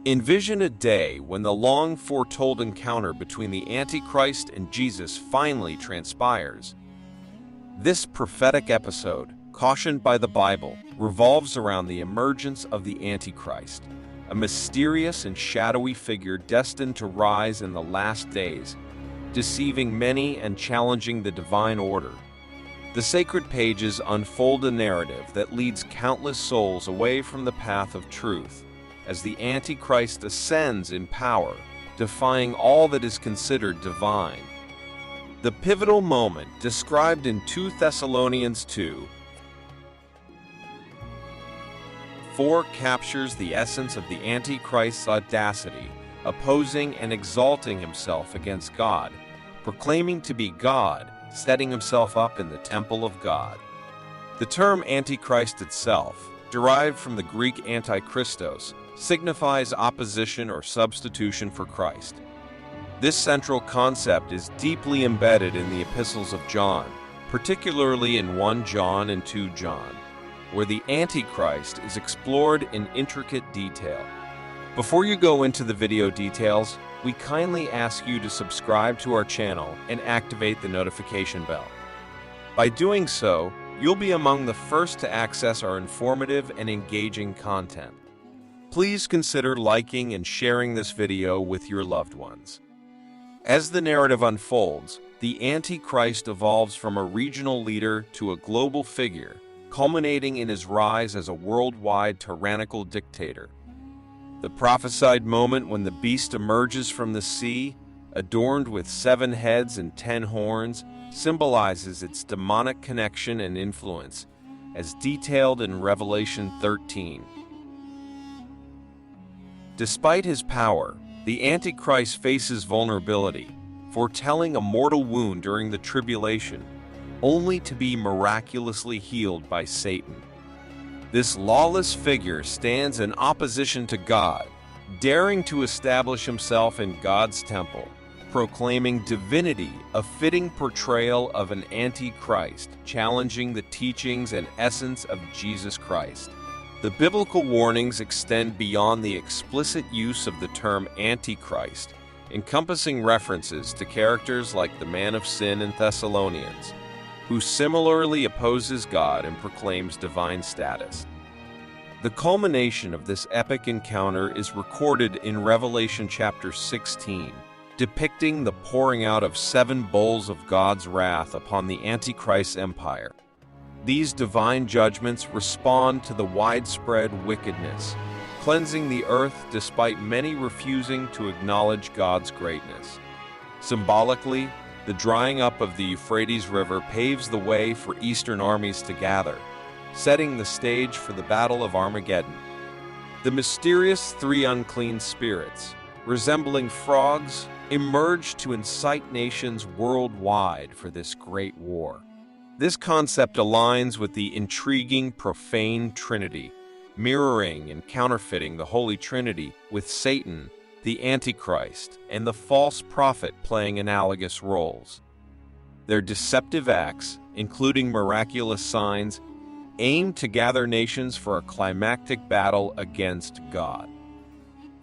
Envision a day when the long foretold encounter between the Antichrist and Jesus finally transpires. This prophetic episode, cautioned by the Bible, revolves around the emergence of the Antichrist, a mysterious and shadowy figure destined to rise in the last days, deceiving many and challenging the divine order. The sacred pages unfold a narrative that leads countless souls away from the path of truth, as the Antichrist ascends in power, defying all that is considered divine. The pivotal moment, described in 2 Thessalonians 2:4, captures the essence of the Antichrist's audacity, opposing and exalting himself against God, proclaiming to be God, setting himself up in the temple of God. The term Antichrist itself, derived from the Greek antichristos, signifies opposition or substitution for Christ. This central concept is deeply embedded in the epistles of John, particularly in 1 John and 2 John, where the Antichrist is explored in intricate detail. Before you go into the video details, we kindly ask you to subscribe to our channel and activate the notification bell. By doing so, you'll be among the first to access our informative and engaging content. Please consider liking and sharing this video with your loved ones. As the narrative unfolds, the Antichrist evolves from a regional leader to a global figure, culminating in his rise as a worldwide tyrannical dictator. The prophesied moment when the beast emerges from the sea, adorned with 7 heads and 10 horns, symbolizes its demonic connection and influence, as detailed in Revelation 13. Despite his power, the Antichrist faces vulnerability, foretelling a mortal wound during the tribulation, only to be miraculously healed by Satan. This lawless figure stands in opposition to God, daring to establish himself in God's temple, proclaiming divinity, a fitting portrayal of an Antichrist, challenging the teachings and essence of Jesus Christ. The biblical warnings extend beyond the explicit use of the term Antichrist, encompassing references to characters like the man of sin in Thessalonians, who similarly opposes God and proclaims divine status. The culmination of this epic encounter is recorded in Revelation chapter 16, depicting the pouring out of 7 bowls of God's wrath upon the Antichrist's empire. These divine judgments respond to the widespread wickedness, cleansing the earth despite many refusing to acknowledge God's greatness. Symbolically, the drying up of the Euphrates River paves the way for Eastern armies to gather, setting the stage for the Battle of Armageddon. The mysterious 3 unclean spirits, resembling frogs, emerge to incite nations worldwide for this great war. This concept aligns with the intriguing profane Trinity, mirroring and counterfeiting the Holy Trinity, with Satan, the Antichrist, and the false prophet playing analogous roles. Their deceptive acts, including miraculous signs, aim to gather nations for a climactic battle against God.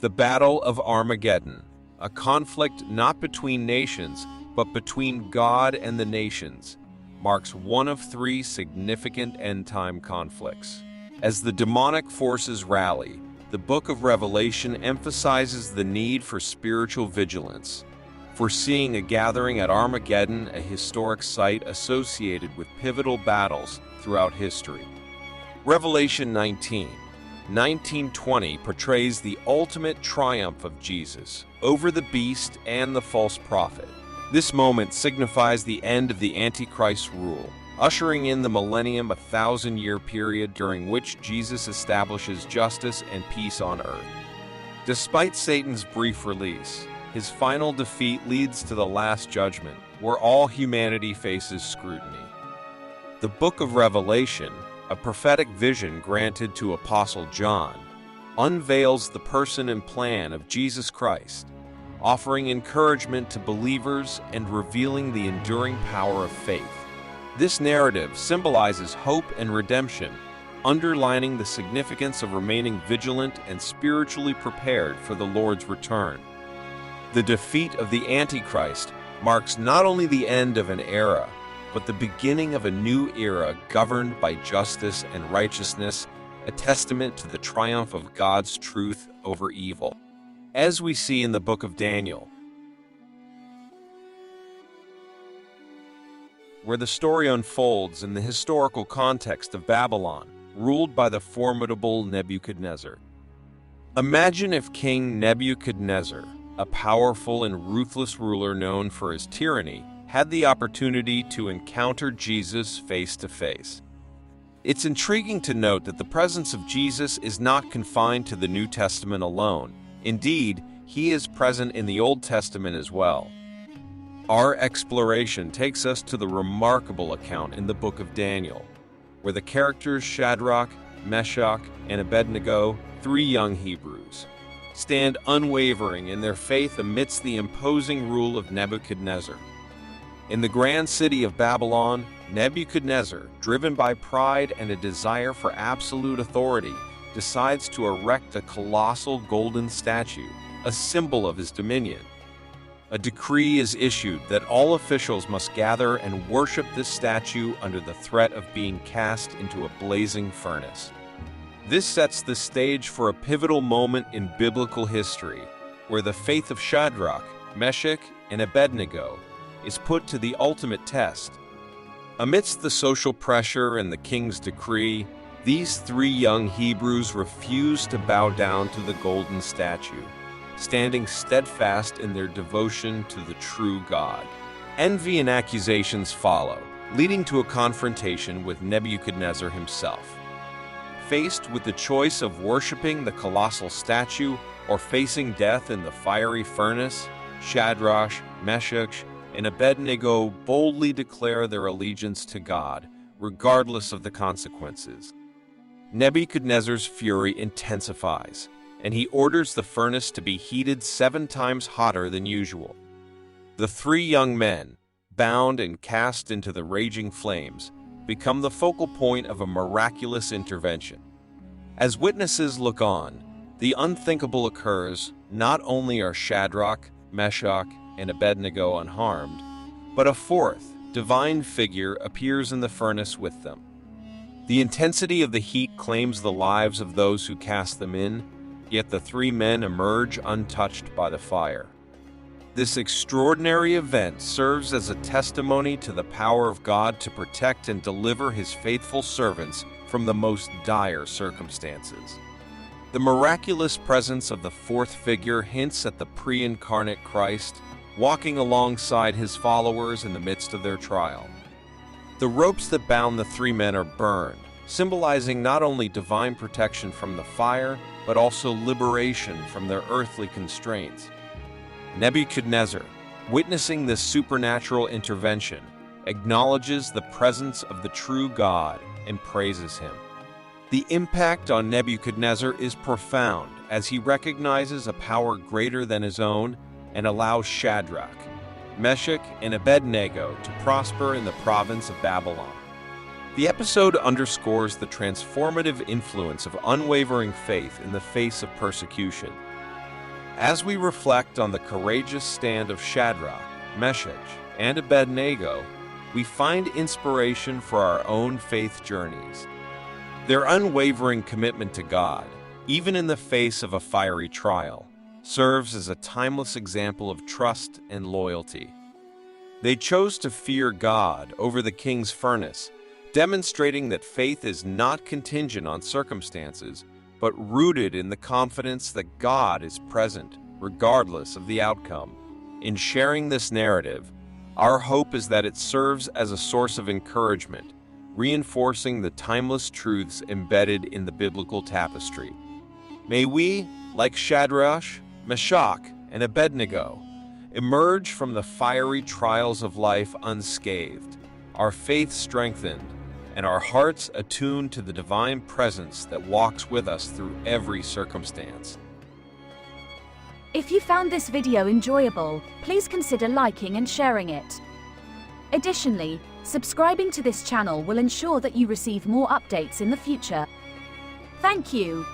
The Battle of Armageddon, a conflict not between nations, but between God and the nations, marks one of 3 significant end-time conflicts. As the demonic forces rally, the book of Revelation emphasizes the need for spiritual vigilance, foreseeing a gathering at Armageddon, a historic site associated with pivotal battles throughout history. Revelation 19:20 portrays the ultimate triumph of Jesus over the beast and the false prophet. This moment signifies the end of the Antichrist's rule, ushering in the millennium, a 1,000-year period during which Jesus establishes justice and peace on earth. Despite Satan's brief release, his final defeat leads to the Last Judgment, where all humanity faces scrutiny. The book of Revelation, a prophetic vision granted to Apostle John, unveils the person and plan of Jesus Christ, offering encouragement to believers and revealing the enduring power of faith. This narrative symbolizes hope and redemption, underlining the significance of remaining vigilant and spiritually prepared for the Lord's return. The defeat of the Antichrist marks not only the end of an era, but the beginning of a new era governed by justice and righteousness, a testament to the triumph of God's truth over evil. As we see in the book of Daniel, where the story unfolds in the historical context of Babylon, ruled by the formidable Nebuchadnezzar. Imagine if King Nebuchadnezzar, a powerful and ruthless ruler known for his tyranny, had the opportunity to encounter Jesus face to face. It's intriguing to note that the presence of Jesus is not confined to the New Testament alone. Indeed, he is present in the Old Testament as well. Our exploration takes us to the remarkable account in the book of Daniel, where the characters Shadrach, Meshach, and Abednego, three young Hebrews, stand unwavering in their faith amidst the imposing rule of Nebuchadnezzar. In the grand city of Babylon, Nebuchadnezzar, driven by pride and a desire for absolute authority, decides to erect a colossal golden statue, a symbol of his dominion. A decree is issued that all officials must gather and worship this statue under the threat of being cast into a blazing furnace. This sets the stage for a pivotal moment in biblical history, where the faith of Shadrach, Meshach, and Abednego is put to the ultimate test. Amidst the social pressure and the king's decree, these three young Hebrews refuse to bow down to the golden statue, standing steadfast in their devotion to the true God. Envy and accusations follow, leading to a confrontation with Nebuchadnezzar himself. Faced with the choice of worshiping the colossal statue or facing death in the fiery furnace, Shadrach, Meshach, and Abednego boldly declare their allegiance to God, regardless of the consequences. Nebuchadnezzar's fury intensifies, and he orders the furnace to be heated 7 times hotter than usual. The three young men, bound and cast into the raging flames, become the focal point of a miraculous intervention. As witnesses look on, the unthinkable occurs. Not only are Shadrach, Meshach, and Abednego unharmed, but a fourth, divine figure appears in the furnace with them. The intensity of the heat claims the lives of those who cast them in, yet the three men emerge untouched by the fire. This extraordinary event serves as a testimony to the power of God to protect and deliver his faithful servants from the most dire circumstances. The miraculous presence of the fourth figure hints at the pre-incarnate Christ, walking alongside his followers in the midst of their trial. The ropes that bound the three men are burned, symbolizing not only divine protection from the fire, but also liberation from their earthly constraints. Nebuchadnezzar, witnessing this supernatural intervention, acknowledges the presence of the true God and praises him. The impact on Nebuchadnezzar is profound as he recognizes a power greater than his own and allows Shadrach, Meshach, and Abednego to prosper in the province of Babylon. The episode underscores the transformative influence of unwavering faith in the face of persecution. As we reflect on the courageous stand of Shadrach, Meshach, and Abednego, we find inspiration for our own faith journeys. Their unwavering commitment to God, even in the face of a fiery trial, serves as a timeless example of trust and loyalty. They chose to fear God over the king's furnace, demonstrating that faith is not contingent on circumstances, but rooted in the confidence that God is present, regardless of the outcome. In sharing this narrative, our hope is that it serves as a source of encouragement, reinforcing the timeless truths embedded in the biblical tapestry. May we, like Shadrach, Meshach, and Abednego, emerge from the fiery trials of life unscathed, our faith strengthened, and our hearts attuned to the divine presence that walks with us through every circumstance. If you found this video enjoyable, please consider liking and sharing it. Additionally, subscribing to this channel will ensure that you receive more updates in the future. Thank you.